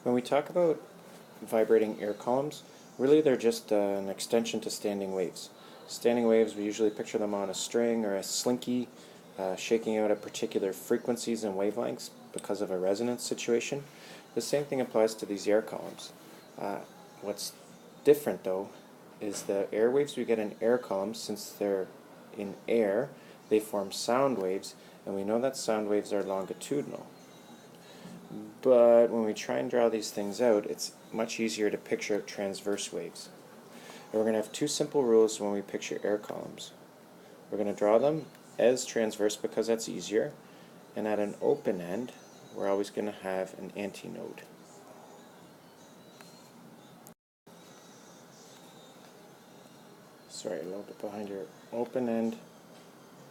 When we talk about vibrating air columns, really they're just an extension to standing waves. Standing waves, we usually picture them on a string or a slinky, shaking out at particular frequencies and wavelengths because of a resonance situation. The same thing applies to these air columns. What's different though is the air waves we get in air columns, since they're in air, they form sound waves, and we know that sound waves are longitudinal. But when we try and draw these things out, it's much easier to picture transverse waves. And we're going to have two simple rules when we picture air columns. We're going to draw them as transverse because that's easier, and at an open end, we're always going to have an antinode. Sorry, a little bit behind here. Open end,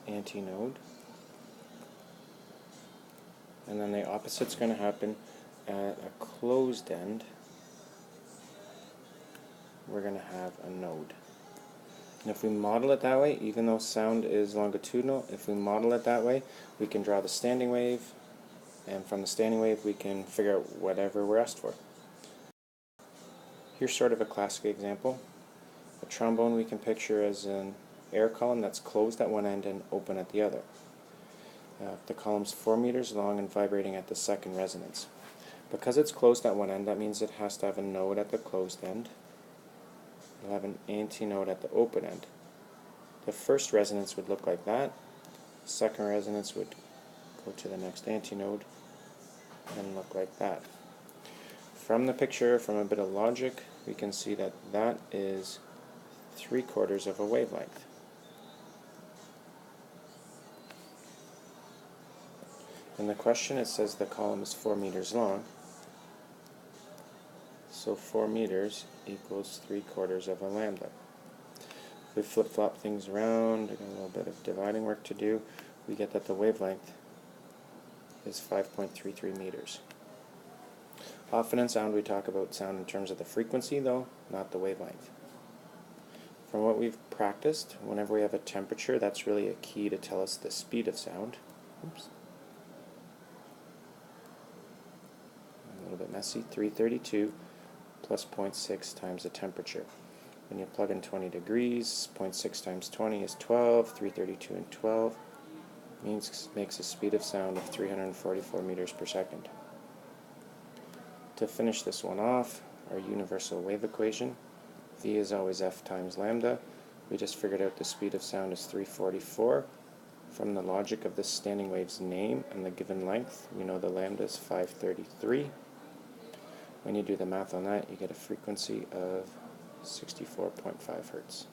antinode. And then the opposite's going to happen at a closed end. We're going to have a node. And if we model it that way, even though sound is longitudinal, if we model it that way, we can draw the standing wave, and from the standing wave we can figure out whatever we're asked for. Here's sort of a classic example. A trombone we can picture as an air column that's closed at one end and open at the other. The column's 4 meters long and vibrating at the second resonance. Because it's closed at one end, that means it has to have a node at the closed end. It'll have an antinode at the open end. The first resonance would look like that. The second resonance would go to the next antinode and look like that. From the picture, from a bit of logic, we can see that that is 3/4 of a wavelength. In the question it says the column is 4 meters long, so 4 meters equals 3/4 of a lambda. If we flip-flop things around, we got a little bit of dividing work to do, we get that the wavelength is 5.33 meters. Often in sound we talk about sound in terms of the frequency though, not the wavelength. From what we've practiced, whenever we have a temperature, that's really a key to tell us the speed of sound. Oops. A little bit messy. 332 plus 0.6 times the temperature. When you plug in 20 degrees, 0.6 times 20 is 12, 332 and 12 makes a speed of sound of 344 meters per second. To finish this one off, our universal wave equation, V is always F times lambda. We just figured out the speed of sound is 344. From the logic of this standing wave's name and the given length, we know the lambda is 533. When you do the math on that, you get a frequency of 64.5 Hertz.